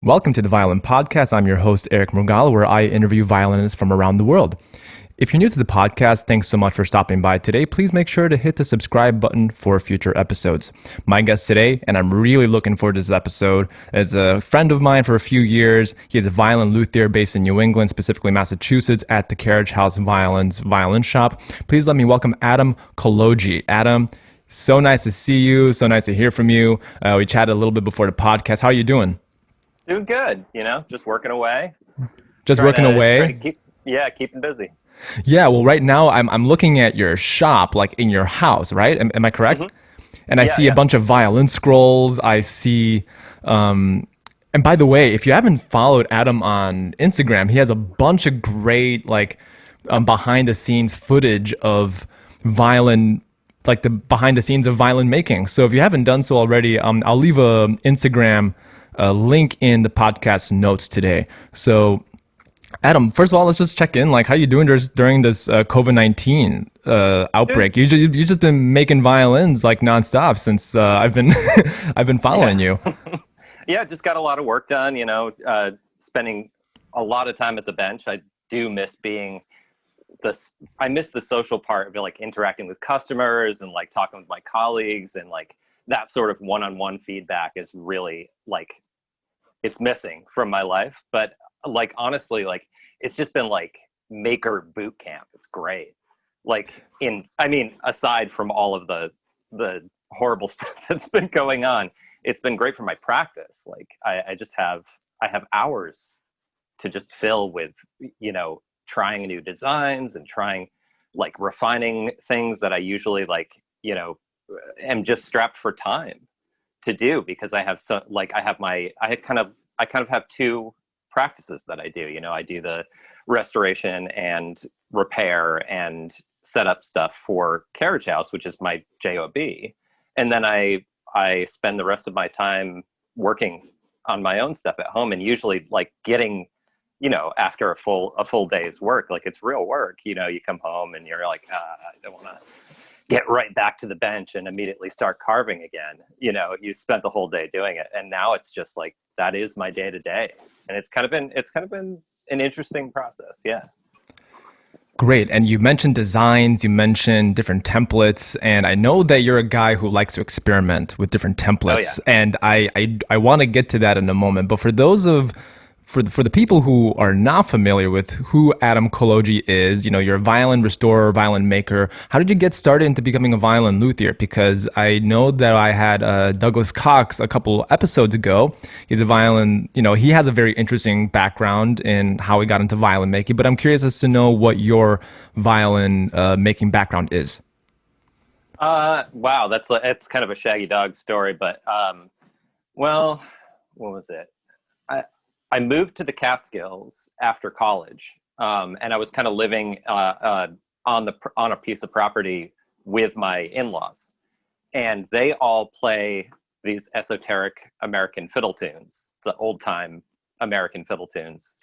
Welcome to the Violin Podcast. I'm your host, Eric Mrugala, where I interview violinists from around the world. If you're new to the podcast, thanks so much for stopping by today. Please make sure to hit the subscribe button for future episodes. My guest today, and I'm really looking forward to this episode, is a friend of mine for a few years. He is a violin luthier based in New England, specifically Massachusetts, at the Carriage House Violins Violin Shop. Please let me welcome Adam Kology. Adam, so nice to see you. So nice to hear from you. We chatted a little bit before the podcast. How are you doing? Doing good, just working away. Just working away? Keeping busy. Yeah, well, right now I'm looking at your shop, like in your house, right? Am I correct? Mm-hmm. And I see a bunch of violin scrolls. I see, and by the way, if you haven't followed Adam on Instagram, he has a bunch of great, behind the scenes footage of violin, like the behind the scenes of violin making. So if you haven't done so already, I'll leave a Instagram link in the podcast notes today. So, Adam, first of all, let's just check in. Like, how you doing during this COVID-19 outbreak? You just been making violins like nonstop since I've been I've been following you. Yeah, just got a lot of work done. Spending a lot of time at the bench. I do miss being I miss the social part of like interacting with customers and like talking with my colleagues and like that sort of one-on-one feedback is really like it's missing from my life. But like honestly, like it's just been like maker boot camp. It's great. Aside from all of the horrible stuff that's been going on, it's been great for my practice. Like I have hours to just fill with trying new designs and trying like refining things that I usually am just strapped for time to do because I kind of have two practices that I do. I do the restoration and repair and set up stuff for Carriage House, which is my job, and then I spend the rest of my time working on my own stuff at home, and usually like getting after a full day's work, like it's real work. You come home and you're like, I don't want to get right back to the bench and immediately start carving again. You spent the whole day doing it, and now it's just like that is my day to day, and it's kind of been an interesting process. Yeah. Great. And you mentioned designs, you mentioned different templates, and I know that you're a guy who likes to experiment with different templates. Oh, yeah. And I want to get to that in a moment. But for the people who are not familiar with who Adam Kology is, you're a violin restorer, violin maker. How did you get started into becoming a violin luthier? Because I know that I had Douglas Cox a couple episodes ago. He's a violin, he has a very interesting background in how he got into violin making, but I'm curious as to know what your violin making background is. Wow, it's kind of a shaggy dog story, but what was it? I moved to the Catskills after college, and I was kind of living on a piece of property with my in-laws, and they all play these esoteric American fiddle tunes. It's the old-time American fiddle tunes,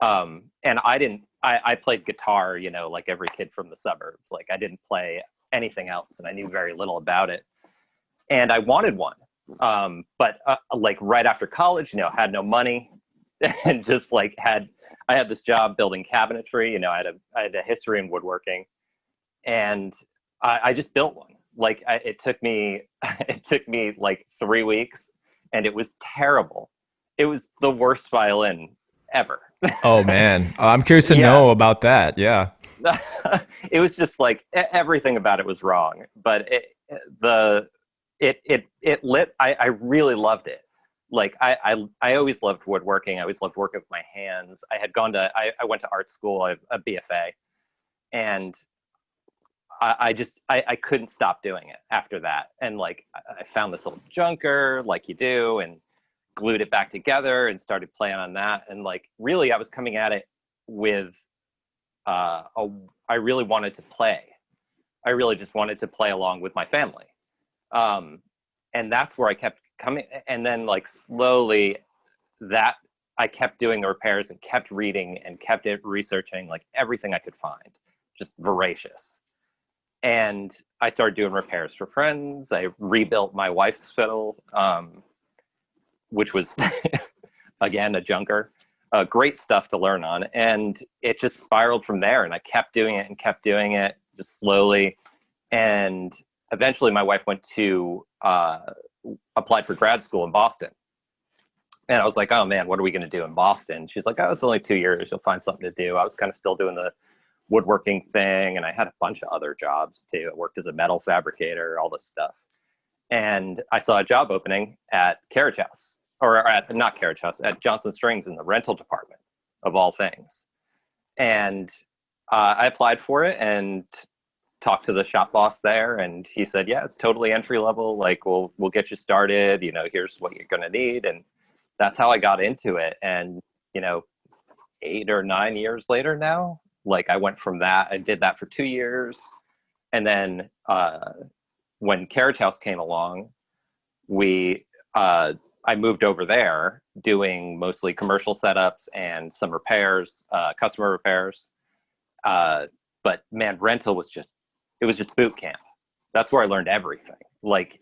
and I played guitar, like every kid from the suburbs. Like I didn't play anything else, and I knew very little about it, and I wanted one, but like right after college, had no money. And just like I had this job building cabinetry, I had a history in woodworking, and I just built one. Like it took me like 3 weeks, and it was terrible. It was the worst violin ever. Oh man, I'm curious to know about that. Yeah. It was just like everything about it was wrong, but it lit. I really loved it. Like I always loved woodworking. I always loved working with my hands. I went to art school, a BFA, and I couldn't stop doing it after that. And like I found this old junker, like you do, and glued it back together and started playing on that. And like really, I was coming at it with I really wanted to play. I really just wanted to play along with my family, and that's where I kept coming. And then like slowly that I kept doing the repairs and kept reading and kept researching like everything I could find, just voracious. And I started doing repairs for friends. I rebuilt my wife's fiddle, which was again, a junker. Great stuff to learn on. And it just spiraled from there. And I kept doing it and kept doing it just slowly. And eventually my wife went to applied for grad school in Boston. And I was like, oh man, what are we going to do in Boston? She's like, oh, it's only 2 years. You'll find something to do. I was kind of still doing the woodworking thing. And I had a bunch of other jobs too. I worked as a metal fabricator, all this stuff. And I saw a job opening at Carriage House, or at, not Carriage House, at Johnson Strings in the rental department, of all things. And I applied for it and talked to the shop boss there, and he said, yeah, it's totally entry level. Like, we'll get you started. You know, here's what you're going to need. And that's how I got into it. And, you know, 8 or 9 years later now, like I went from that, I did that for 2 years. And then when Carriage House came along, I moved over there doing mostly commercial setups and some repairs, customer repairs. But man, rental was just boot camp. That's where I learned everything. Like,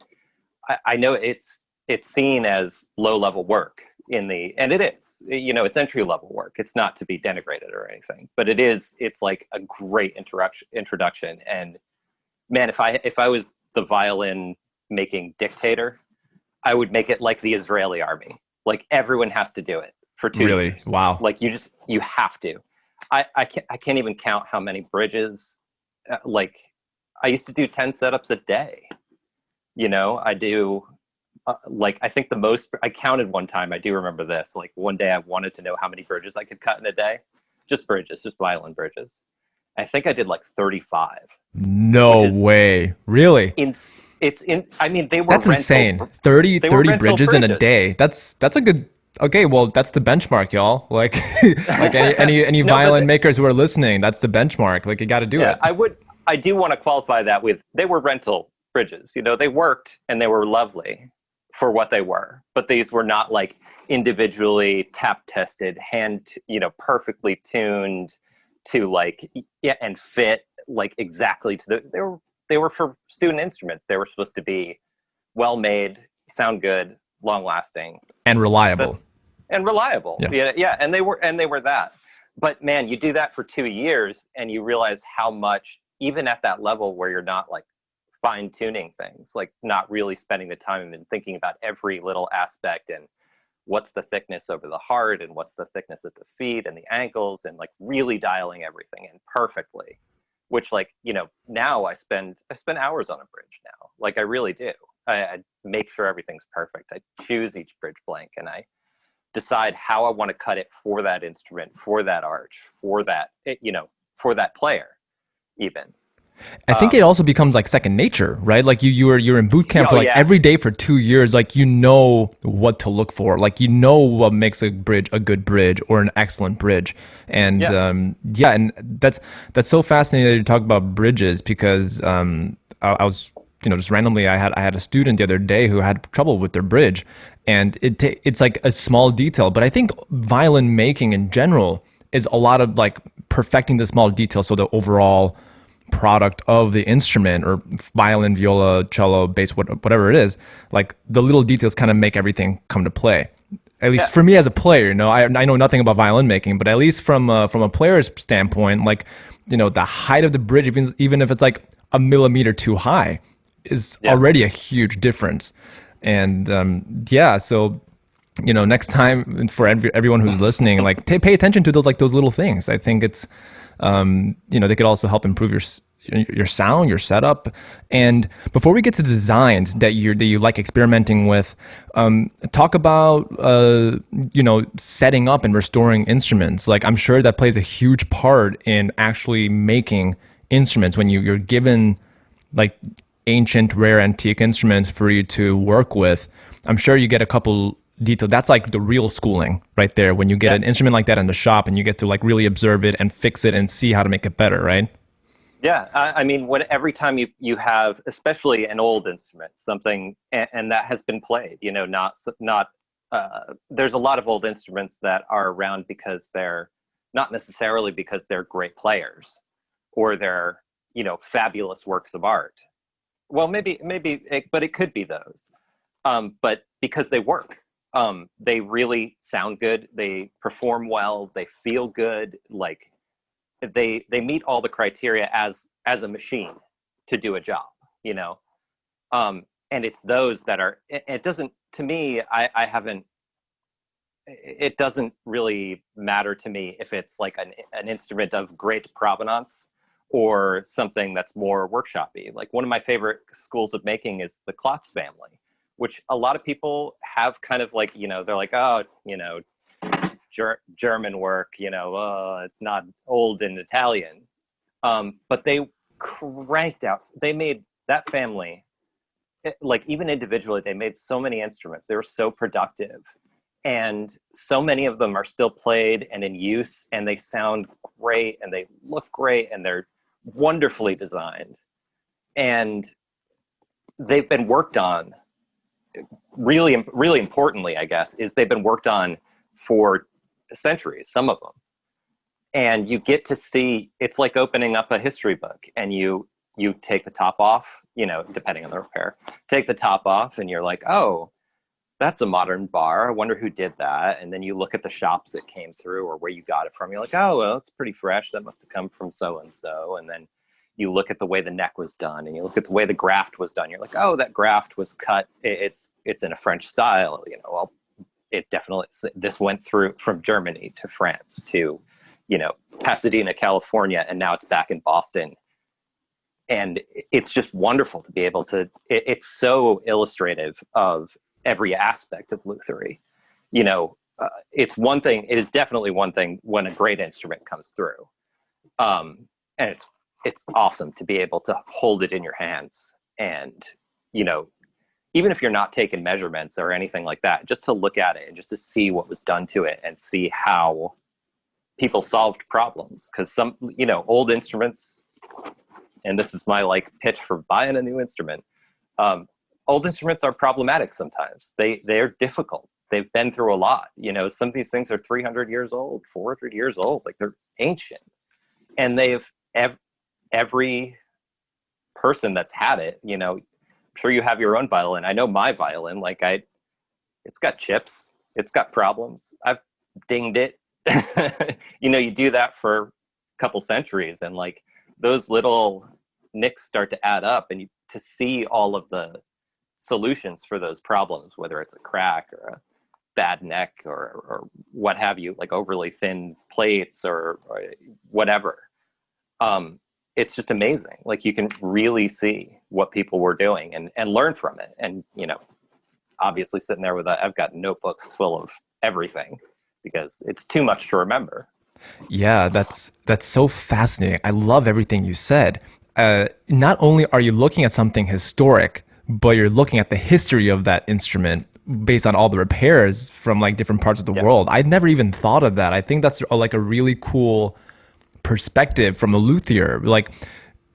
I know it's seen as low level work and it is, you know, it's entry level work. It's not to be denigrated or anything, but it's like a great introduction. And man, if I was the violin making dictator, I would make it like the Israeli army. Like, everyone has to do it for 2 years. Really? Wow. Like, you have to. I can't even count how many bridges. Like, I used to do 10 setups a day. You know, I do like, I think the most I counted one time. I do remember this. Like, one day I wanted to know how many bridges I could cut in a day. Just bridges, just violin bridges. I think I did like 35. No way. Really? I mean, they were That's insane. 30 bridges in a day. That's a good. Okay, well, that's the benchmark, y'all. Like, like any violin makers who are listening, that's the benchmark. Like, you got to do it. I do want to qualify that with, they were rental bridges. You know, they worked and they were lovely for what they were, but these were not like individually tap tested, perfectly tuned to like, yeah, and fit like exactly to they were for student instruments. They were supposed to be well made, sound good, long lasting, and reliable. Yeah, and they were that. But man, you do that for 2 years and you realize how much, even at that level where you're not like fine tuning things, like not really spending the time and thinking about every little aspect and what's the thickness over the heart and what's the thickness at the feet and the ankles, and like really dialing everything in perfectly. Which, like, you know, now I spend hours on a bridge now. Like, I really do. I make sure everything's perfect. I choose each bridge blank and I decide how I want to cut it for that instrument, for that arch, for that, for that player even. I think it also becomes like second nature, right? Like you're in boot camp for like every day for 2 years. Like, you know what to look for. Like, you know what makes a bridge a good bridge or an excellent bridge. And and that's so fascinating that you talk about bridges, because I was, just randomly, I had a student the other day who had trouble with their bridge, and it's like a small detail. But I think violin making in general is a lot of like perfecting the small details, so the overall product of the instrument, or violin, viola, cello, bass, whatever it is, like the little details kind of make everything come to play. At least for me as a player, I know nothing about violin making, but at least from a player's standpoint, like, the height of the bridge, even if it's like a millimeter too high, is already a huge difference. And so next time, for everyone who's listening, like pay attention to those little things. I think it's they could also help improve your sound, your setup. And before we get to the designs that you like experimenting with, talk about setting up and restoring instruments. Like, I'm sure that plays a huge part in actually making instruments when you're given like ancient, rare, antique instruments for you to work with. I'm sure you get a couple detail. That's like the real schooling right there, when you get an instrument like that in the shop and you get to like really observe it and fix it and see how to make it better, right? Yeah, I mean, every time you have, especially an old instrument, something, and that has been played, there's a lot of old instruments that are around because they're not necessarily because they're great players or they're, fabulous works of art. Well, maybe, but it could be those, but because they work. They really sound good. They perform well. They feel good. Like they meet all the criteria as a machine to do a job, you know. And it's those that are. It doesn't, to me. I haven't. It doesn't really matter to me if it's like an instrument of great provenance or something that's more workshopy. Like one of my favorite schools of making is the Klotz family, which a lot of people have kind of like, you know, they're like, oh, you know, German work, you know, it's not old in Italian. But they cranked out, they made that family, like even individually, they made so many instruments. They were so productive. And so many of them are still played and in use, and they sound great and they look great and they're wonderfully designed. And they've been worked on, really, really importantly, I guess, is they've been worked on for centuries, some of them. And you get to see, it's like opening up a history book, and you take the top off, you know, depending on the repair, take the top off and you're like, oh, that's a modern bar. I wonder who did that. And then you look at the shops it came through or where you got it from. You're like, oh, well, it's pretty fresh. That must have come from so-and-so. And then you look at the way the neck was done, and you look at the way the graft was done. You're like, oh, that graft was cut. It's in a French style. You know, well, it definitely, this went through from Germany to France to, you know, Pasadena, California, and now it's back in Boston. And it's just wonderful to be able to, it's so illustrative of every aspect of lutherie. You know, it's one thing, it is definitely one thing when a great instrument comes through. And it's awesome to be able to hold it in your hands and, you know, even if you're not taking measurements or anything like that, just to look at it and just to see what was done to it and see how people solved problems. Because some, you know, old instruments, and this is my like pitch for buying a new instrument, old instruments are problematic sometimes. They're difficult. They've been through a lot. You know, some of these things are 300 years old, 400 years old. Like they're ancient. And they've, every person that's had it, you know, I'm sure you have your own violin. I know my violin, like it's got chips. It's got problems. I've dinged it. You know, you do that for a couple centuries and like those little nicks start to add up, and to see all of the solutions for those problems, whether it's a crack or a bad neck or what have you, like overly thin plates or whatever. It's just amazing. Like you can really see what people were doing and learn from it. And, you know, obviously sitting there with I've got notebooks full of everything because it's too much to remember. Yeah, that's so fascinating. I love everything you said. Not only are you looking at something historic, but you're looking at the history of that instrument based on all the repairs from like different parts of the world. I'd never even thought of that. I think that's like a really cool perspective from a luthier, like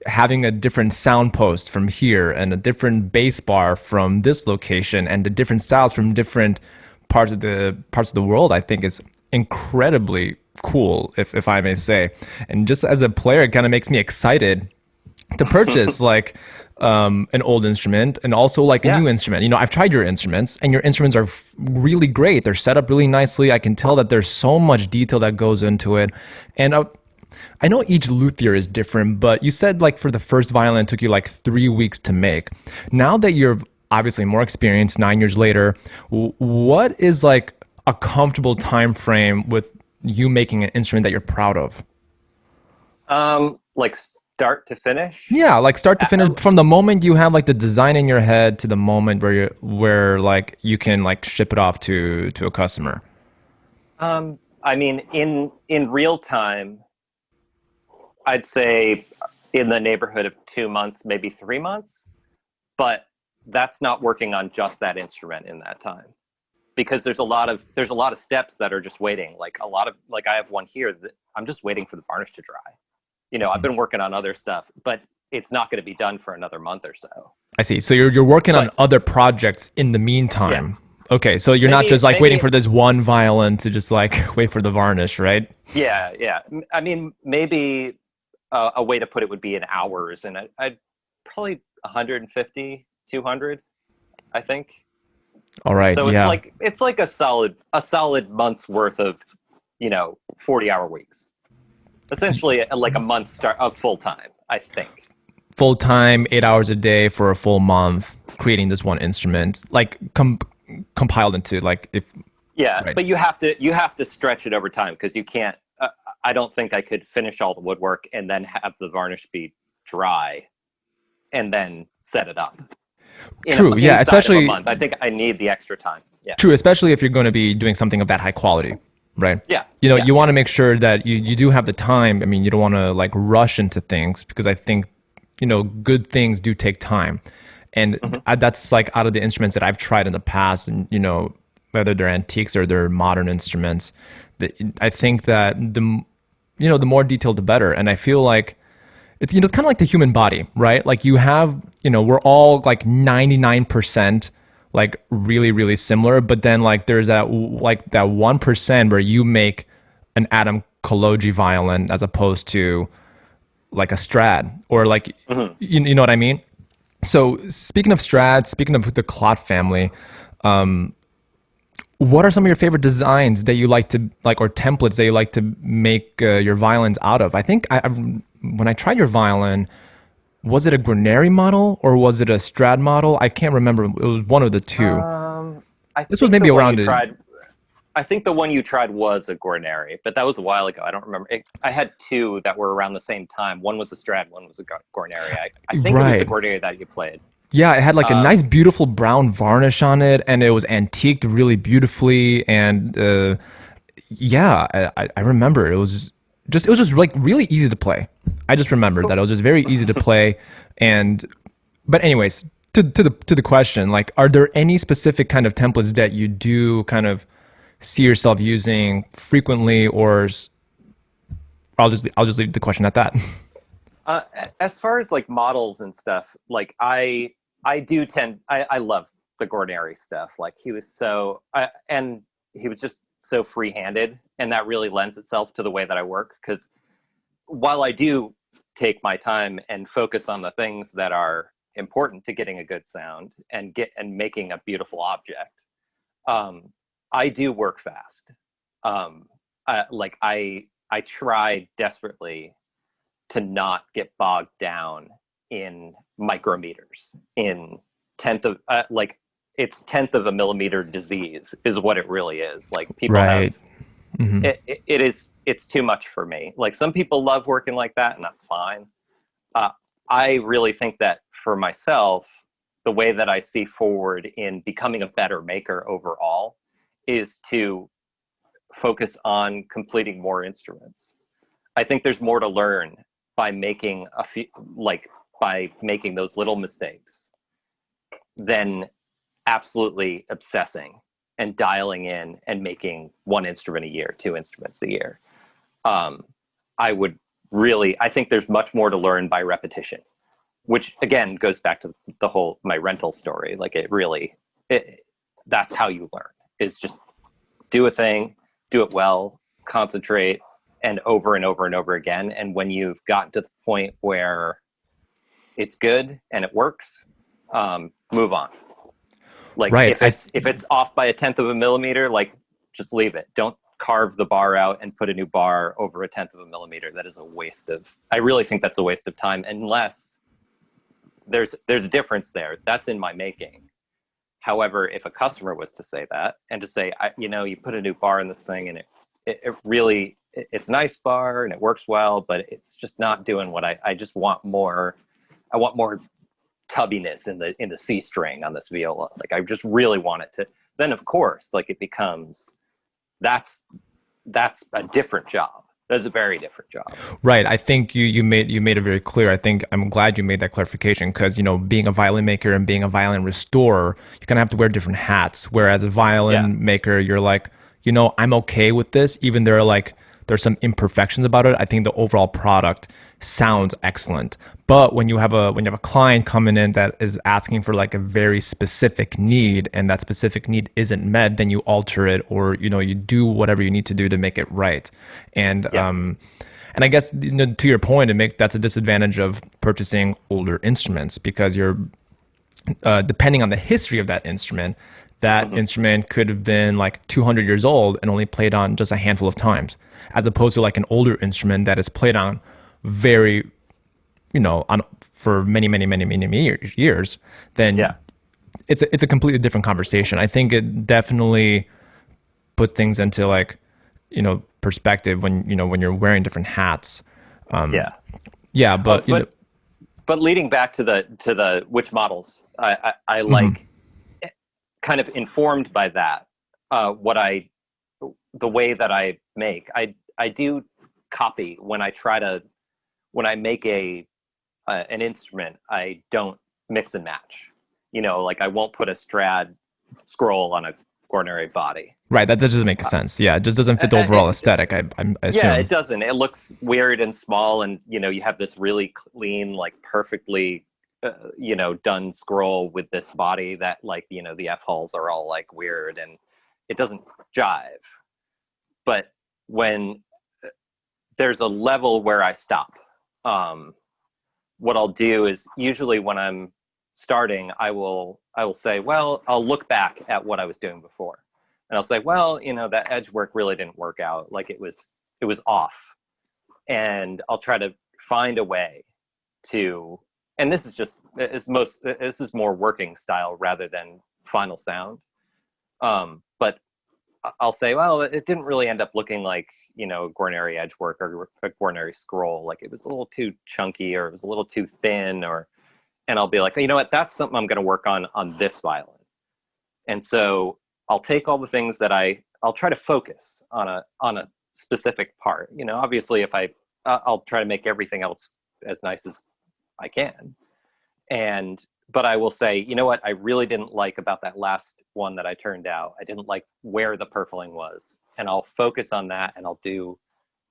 having a different sound post from here and a different bass bar from this location and the different styles from different parts of the world. I think is incredibly cool, if I may say. And just as a player, it kind of makes me excited to purchase like an old instrument and also like a new instrument. You know, I've tried your instruments, and your instruments are really great. They're set up really nicely. I can tell that there's so much detail that goes into it. And I know each luthier is different, but you said like for the first violin, it took you like 3 weeks to make. Now that you're obviously more experienced, 9 years later, what is like a comfortable time frame with you making an instrument that you're proud of? Like start to finish? Yeah, like start to finish, from the moment you have like the design in your head to the moment where like you can like ship it off to a customer. I mean, in real time, I'd say in the neighborhood of 2 months, maybe 3 months, but that's not working on just that instrument in that time, because there's a lot of steps that are just waiting. Like I have one here that I'm just waiting for the varnish to dry. You know, I've been working on other stuff, but it's not going to be done for another month or so. I see. So you're working on other projects in the meantime. Yeah. Okay, so you're not just like waiting for this one violin to just like wait for the varnish, right? Yeah, yeah. I mean, maybe a way to put it would be in hours, and I'd probably 150, 200, I think. All right. So Yeah. it's like a solid month's worth of, 40-hour weeks. Essentially like a month start of full time, I think. Full time, 8 hours a day for a full month, creating this one instrument, like compiled into like if Yeah, right. but you have to stretch it over time because you can't. I don't think I could finish all the woodwork and then have the varnish be dry, and then set it up True. Yeah. inside of a Especially month. I think I need the extra time. Yeah. true. Especially if you're going to be doing something of that high quality, right? Yeah. You know, Yeah. you want to make sure that you do have the time. I mean, you don't want to like rush into things because I think good things do take time, and that's like out of the instruments that I've tried in the past, and whether they're antiques or they're modern instruments, I think that the more detailed the better, and I feel like it's kind of like the human body, right? Like you have we're all like 99% like really really similar, but then like there's that 1% where you make an Adam Kology violin as opposed to like a Strad or like you know what I mean. So speaking of Strad, speaking of the Clot family, what are some of your favorite designs that you like to like or templates that you like to make your violins out of? I think when I tried your violin, was it a Guarneri model or was it a Strad model? I can't remember. It was one of the two. I This was think maybe the one around you it. tried. I think the one you tried was a Guarneri, but that was a while ago. I don't remember. I had two that were around the same time. One was a Strad, one was a Guarneri. I think it was the Right. Guarneri that you played. Yeah, it had like a nice, beautiful brown varnish on it, and it was antiqued really beautifully. And yeah, I remember it was just like really easy to play. I just remember that it was just very easy to play. And but anyways, to the question, like, are there any specific kind of templates that you do kind of see yourself using frequently, or I'll just leave the question at that. Uh, as far as like models and stuff, like I do tend I love the Guarneri stuff. Like he was and he was just so free-handed, and that really lends itself to the way that I work. Because while I do take my time and focus on the things that are important to getting a good sound and making a beautiful object, I do work fast. I try desperately to not get bogged down in micrometers, in tenth of a millimeter disease is what it really is. Like people Right. have it's too much for me. Like some people love working like that, and that's fine. uh, I really think that for myself, the way that I see forward in becoming a better maker overall is to focus on completing more instruments. I think there's more to learn by making by making those little mistakes than absolutely obsessing and dialing in and making one instrument a year, two instruments a year. I think there's much more to learn by repetition, which again goes back to the whole my rental story. Like that's how you learn, is just do a thing, do it well, concentrate, and over and over and over again. And when you've gotten to the point where it's good and it works, move on. Like Right. if it's off by a tenth of a millimeter, like just leave it. Don't carve the bar out and put a new bar over a tenth of a millimeter. That is a waste of. I really think that's a waste of time, unless there's a difference there. That's in my making. However, if a customer was to say that and to say, you put a new bar in this thing and it's a nice bar and it works well, but it's just not doing what I just want more. I want more tubbiness in the C string on this viola. Like I just really want it to. Then of course, like it becomes that's a different job. That's a very different job. Right. I think you made it very clear. I think I'm glad you made that clarification because, being a violin maker and being a violin restorer, you kind of have to wear different hats. Whereas a violin maker, you're like, I'm okay with this, even though there's some imperfections about it. I think the overall product sounds excellent. But when you have a client coming in that is asking for like a very specific need, and that specific need isn't met, then you alter it, or you do whatever you need to do to make it right. And and I guess to your point, that's a disadvantage of purchasing older instruments because you're depending on the history of that instrument, that Hmm. instrument could have been like 200 years old and only played on just a handful of times, as opposed to like an older instrument that is played on very, on for many years. Then Yeah. it's a completely different conversation. I think it definitely puts things into like, perspective when when you're wearing different hats. Yeah. Yeah, Oh, but but leading back to the which models I mhm. like, kind of informed by that, what I the way that I make, I do copy when I make an instrument. I don't mix and match. Like I won't put a Strad scroll on a Guarneri body. Right, that doesn't make sense. Yeah, it just doesn't fit the overall It, aesthetic. I yeah, it assume. doesn't. It looks weird and small, and you have this really clean, like perfectly, done scroll with this body that, like, the F hulls are all like weird, and it doesn't jive. But when there's a level where I stop, um, what I'll do is, usually when I'm starting, I will say, well, I'll look back at what I was doing before, and I'll say, well, that edge work really didn't work out. Like it was off, and I'll try to find a way to. And this is more working style rather than final sound. But I'll say, well, it didn't really end up looking like, Guarneri edge work or a Guarneri scroll. Like it was a little too chunky, or it was a little too thin, and I'll be like, you know what, that's something I'm going to work on this violin. And so I'll take all the things that I'll try to focus on a specific part. Obviously, if I'll try to make everything else as nice as I can. But I will say, you know what, I really didn't like about that last one that I turned out. I didn't like where the purfling was, and I'll focus on that, and I'll do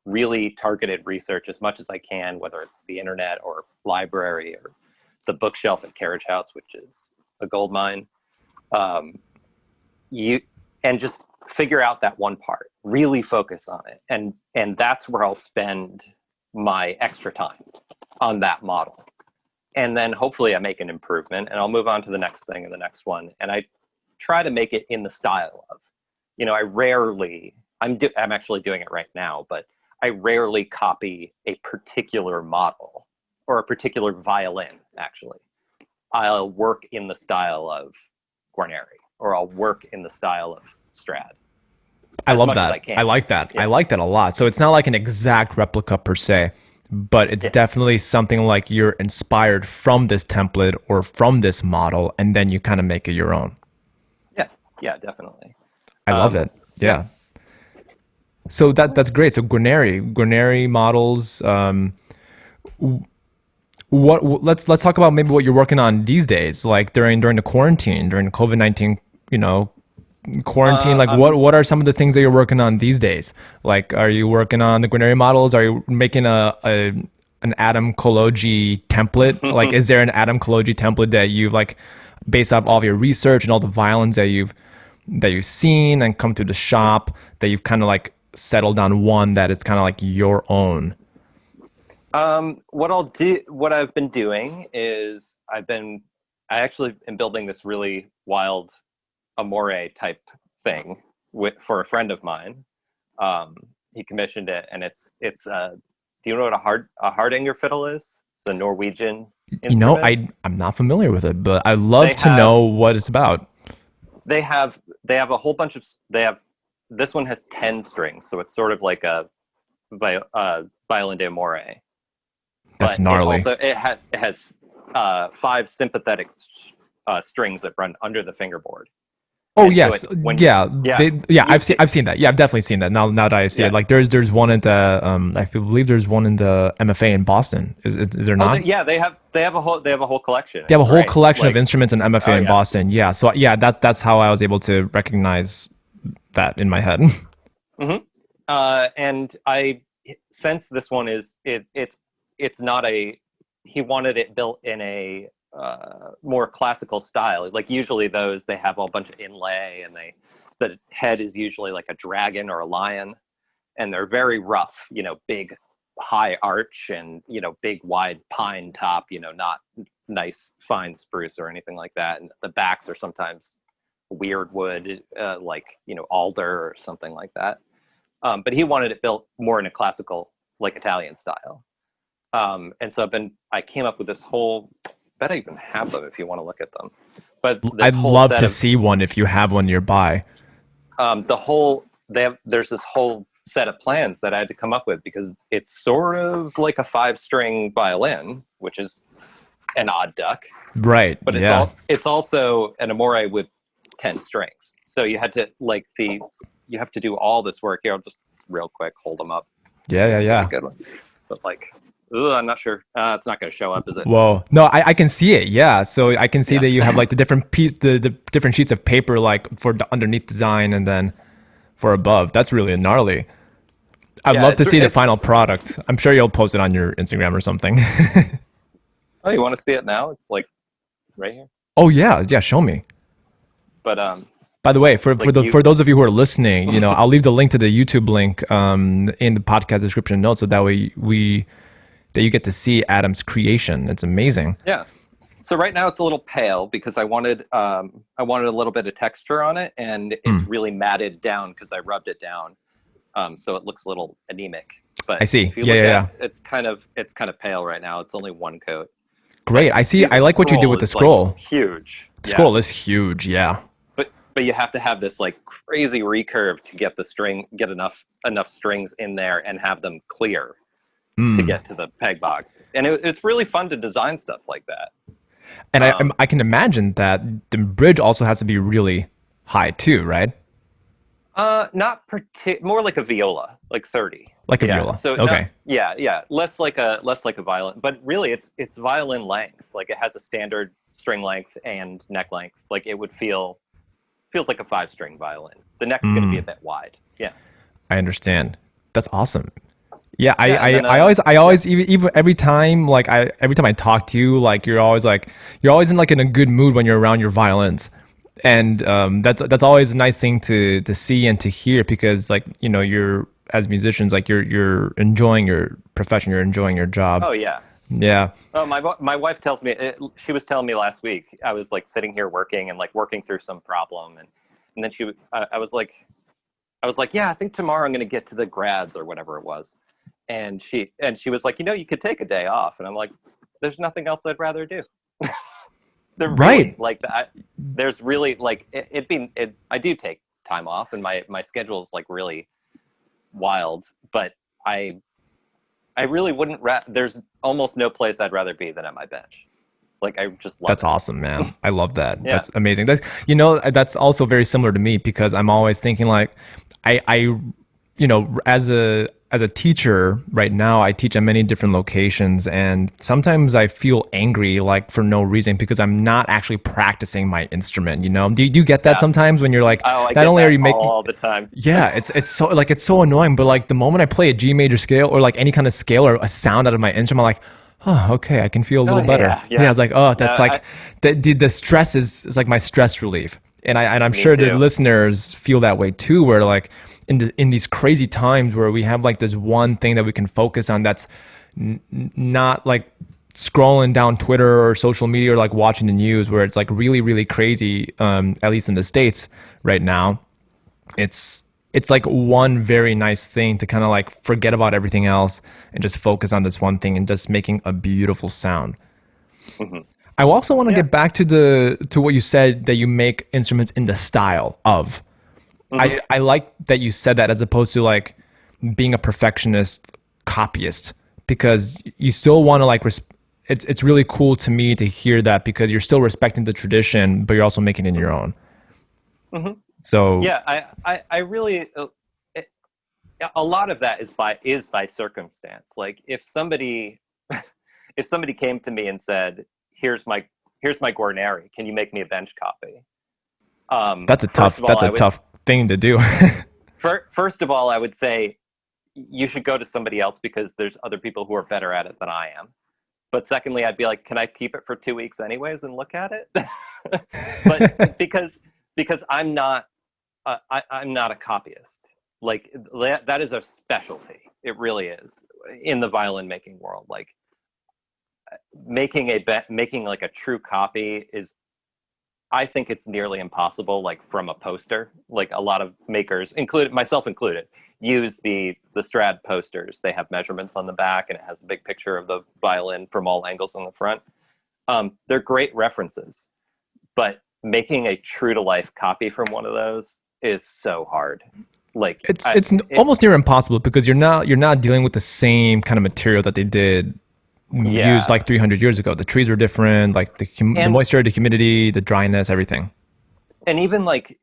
really targeted research as much as I can, whether it's the internet or library or the bookshelf at Carriage House, which is a gold mine. Um, you and just figure out that one part, really focus on it, and that's where I'll spend my extra time on that model. And then hopefully I make an improvement, and I'll move on to the next thing and the next one, and I try to make it in the style of, I rarely, I'm actually doing it right now, but I rarely copy a particular model or a particular violin. Actually, I'll work in the style of Guarneri, or I'll work in the style of Strad I as love much as I that. I can. like that. I Yeah. like that a lot. So it's not like an exact replica per se, but it's Yeah. definitely something like you're inspired from this template or from this model, and then you kind of make it your own. Yeah. Yeah, definitely. I love Um, it. yeah. Yeah. So that's great. So Guarneri models. Let's talk about maybe what you're working on these days, like during the quarantine, during the COVID-19, you know, quarantine. Like I'm what are some of the things that you're working on these days? Like, are you working on the Guarneri models? Are you making a an Adam Kology template? Like, is there an Adam Kology template that you've like based off all of your research and all the violins that you've seen and come to the shop that you've kind of like settled on one that is kind of like your own? what I've been doing is I actually am building this really wild Amore type thing for a friend of mine. He commissioned it, and do you know what a Hardanger fiddle is? It's a Norwegian You know, instrument. I'm not familiar with it, but I'd They love to have know what it's about. they have a whole bunch of they have this one has 10 strings, so it's sort of like a violin d'amore, That's but gnarly. it has five sympathetic strings that run under the fingerboard. Oh And so yes, it when yeah, yeah I've you seen I've seen that. Yeah, I've definitely seen that. Now that I see it, yeah like there's one in the I believe there's one in the MFA in Boston. Is there oh not? yeah, they have a whole collection. They have It's a whole great. collection of Like, instruments in MFA oh in yeah. Boston. Yeah, so yeah, that's how I was able to recognize that in my head. Hmm. And I since this one it's not a he wanted it built in a more classical style. Like usually those, they have a bunch of inlay, and the head is usually like a dragon or a lion, and they're very rough, big high arch, and big wide pine top, not nice fine spruce or anything like that. And the backs are sometimes weird wood, like, alder or something like that. But he wanted it built more in a classical, like Italian style. And so I came up with this whole, I bet I even have them if you want to look at them. But this I'd whole love set to of, see one if you have one nearby. there's this whole set of plans that I had to come up with, because it's sort of like a 5-string violin, which is an odd duck. Right. But it's also an Amore with 10 strings. So you had to you have to do all this work. Here, I'll just real quick hold them up. Yeah. Good one. But I'm not sure. It's not going to show up, is it? Whoa. No, I can see it. Yeah. So I can see that you have like the different the different sheets of paper, like for the underneath design and then for above. That's really gnarly. I'd love to see the final product. I'm sure you'll post it on your Instagram or something. Oh, you want to see it now? It's like right here. Oh yeah. Show me. But by the way, for those of you who are listening, I'll leave the link to the YouTube link in the podcast description notes, so that way you get to see Adam's creation. It's amazing. Yeah. So right now it's a little pale because I wanted a little bit of texture on it, and it's really matted down because I rubbed it down, so it looks a little anemic. But I see. If you look at it, it's kind of pale right now. It's only one coat. Great. I see. I like what you did with the scroll. Like huge. The scroll is huge. Yeah. But you have to have this like crazy recurve to get enough strings in there and have them clear to get to the peg box. And it's really fun to design stuff like that. And I can imagine that the bridge also has to be really high too, right? More like a viola, like 30. Like a viola. So okay. Less like a violin, but really it's violin length. Like it has a standard string length and neck length. Like it would feels like a 5-string violin. The neck's going to be a bit wide. Yeah. I understand. That's awesome. Yeah, I always even every time I talk to you, like you're always in like in a good mood when you're around your violins. And that's always a nice thing to see and to hear, because you're, as musicians, like you're enjoying your profession, you're enjoying your job. Oh yeah. Yeah. Oh, my wife tells me, she was telling me last week, I was like sitting here working and like working through some problem, and then I was like, yeah, I think tomorrow I'm going to get to the grads or whatever it was, and she was like, you could take a day off, and I'm like, there's nothing else I'd rather do. Right. There's really like I do take time off, and my schedule is like really wild, but I really wouldn't. There's almost no place I'd rather be than at my bench. Like I just love That's it. awesome, man. I love that. Yeah. That's amazing. That's also very similar to me, because I'm always thinking like I as a teacher right now, I teach at many different locations, and sometimes I feel angry like for no reason, because I'm not actually practicing my instrument. Do you get that sometimes when you're like, not only are you making all the time? Yeah, it's so annoying. But like the moment I play a G major scale or like any kind of scale or a sound out of my instrument, I'm like, oh, okay, I can feel a little better. Yeah, I was like, oh, that's the stress is like my stress relief. And I'm sure the listeners feel that way too, where like in these crazy times where we have like this one thing that we can focus on, that's not like scrolling down Twitter or social media or like watching the news, where it's like really, really crazy, at least in the States right now. It's like one very nice thing to kind of like forget about everything else and just focus on this one thing and just making a beautiful sound. Mm-hmm. I also want to get back to what you said, that you make instruments in the style of. Mm-hmm. I like that you said that, as opposed to like being a perfectionist copyist, because you still want to like it's really cool to me to hear that, because you're still respecting the tradition, but you're also making it your own. Mm-hmm. So yeah, I really a lot of that is by circumstance. Like if somebody came to me and said, here's my Guarneri, can you make me a bench copy? That's a tough thing to do. First of all, I would say you should go to somebody else, because there's other people who are better at it than I am. But secondly, I'd be like, can I keep it for 2 weeks anyways and look at it? But because I'm not a copyist. Like that is a specialty. It really is in the violin making world. Like making like a true copy is I think it's nearly impossible, like from a poster. Like a lot of makers, included myself included, use the Strad posters. They have measurements on the back, and it has a big picture of the violin from all angles on the front. They're great references, but making a true to life copy from one of those is so hard. Like it's almost near impossible, because you're not dealing with the same kind of material that they did used like 300 years ago. The trees are different, like the moisture, the humidity, the dryness, everything. And even like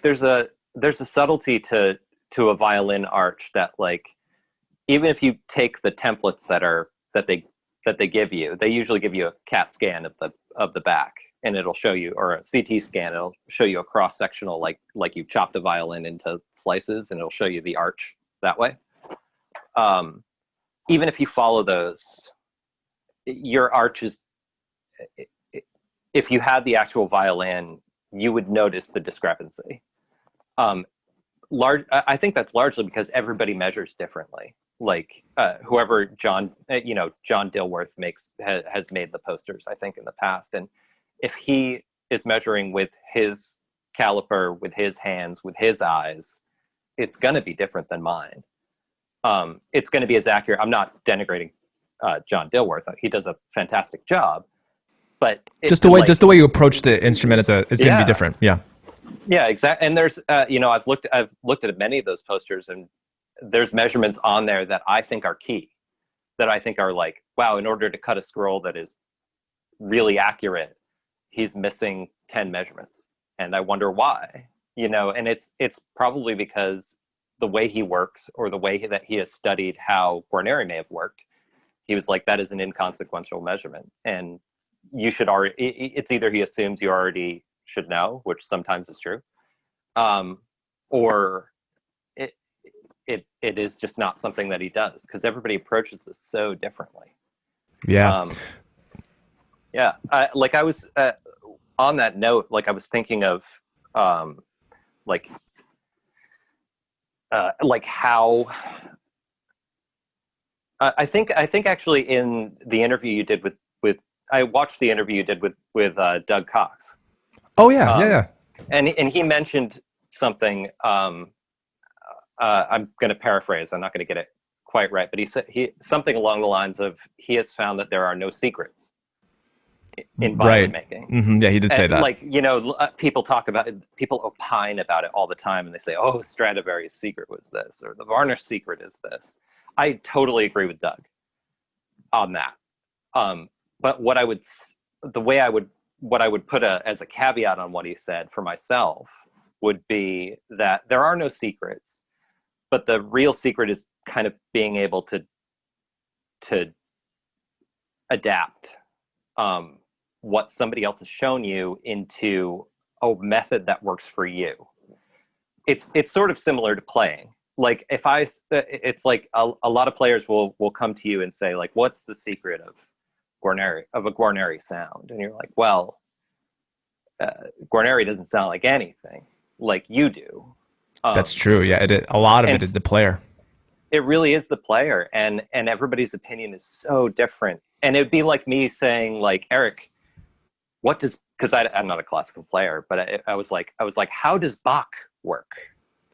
there's a subtlety to a violin arch that, like, even if you take the templates that they give you, they usually give you a CAT scan of the back, and it'll show you, or a CT scan, it'll show you a cross sectional, like you chopped a violin into slices, and it'll show you the arch that way. Even if you follow those, your arch is, if you had the actual violin, you would notice the discrepancy. I think that's largely because everybody measures differently. Like whoever John Dilworth has made the posters, I think, in the past, and if he is measuring with his caliper, with his hands, with his eyes, it's going to be different than mine. It's going to be as accurate. I'm not denigrating John Dilworth. He does a fantastic job, but just the way you approach the instrument is going to be different. Yeah, exactly. And there's I've looked at many of those posters, and there's measurements on there that I think are key, that I think are like, wow, in order to cut a scroll that is really accurate, he's missing 10 measurements, and I wonder why. And it's probably because the way he works, or the way that he has studied how Guarneri may have worked, he was like, that is an inconsequential measurement, and you should already, it's either he assumes you already should know, which sometimes is true, or it is just not something that he does, because everybody approaches this so differently. Yeah. I was on that note, like I was thinking of like how I think actually in the interview you did with I watched the interview you did with Doug Cox. Oh yeah, yeah. And he mentioned something. I'm going to paraphrase. I'm not going to get it quite right, but he said something along the lines of, he has found that there are no secrets in violin making. Mm-hmm. Yeah, he did say that. Like, people opine about it all the time, and they say, "Oh, Stradivarius' secret was this," or "the Varnish secret is this." I totally agree with Doug on that. But what I would put as a caveat on what he said for myself would be that there are no secrets, but the real secret is kind of being able to adapt what somebody else has shown you into a method that works for you. It's sort of similar to playing. Like it's like a lot of players will come to you and say, like, what's the secret of a Guarneri sound? And you're like, well, Guarneri doesn't sound like anything like you do. That's true. Yeah, a lot of it is the player. It really is the player, and everybody's opinion is so different. And it'd be like me saying, like, Eric, because I'm not a classical player, but I was like, how does Bach work?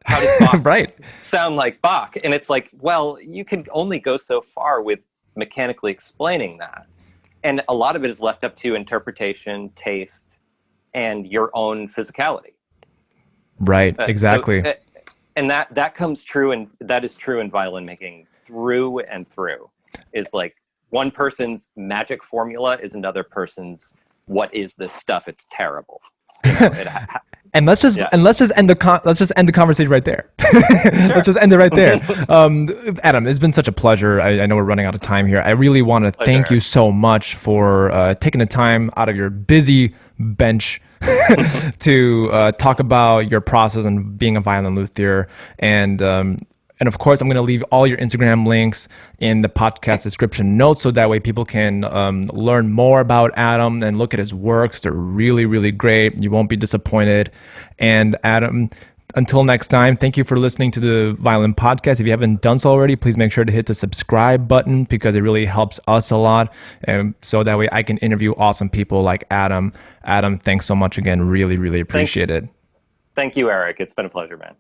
How does Bach right. sound like Bach? And it's like, well, you can only go so far with mechanically explaining that. And a lot of it is left up to interpretation, taste, and your own physicality. Right, exactly. And that comes true, and that is true in violin making through and through. Is like, one person's magic formula is another person's, what is this stuff? It's terrible. And let's just end the conversation right there. Sure. Let's just end it right there. Adam, it's been such a pleasure. I know we're running out of time here. I really want to thank you so much for taking the time out of your busy bench to talk about your process and being a violin luthier. And of course, I'm going to leave all your Instagram links in the podcast description notes, so that way people can learn more about Adam and look at his works. They're really, really great. You won't be disappointed. And Adam, Until next time, thank you for listening to the Violin Podcast. If you haven't done so already, please make sure to hit the subscribe button because it really helps us a lot. And so that way I can interview awesome people like Adam. Adam, thanks so much again. Really, really appreciate it. Thank you, Eric. It's been a pleasure, man.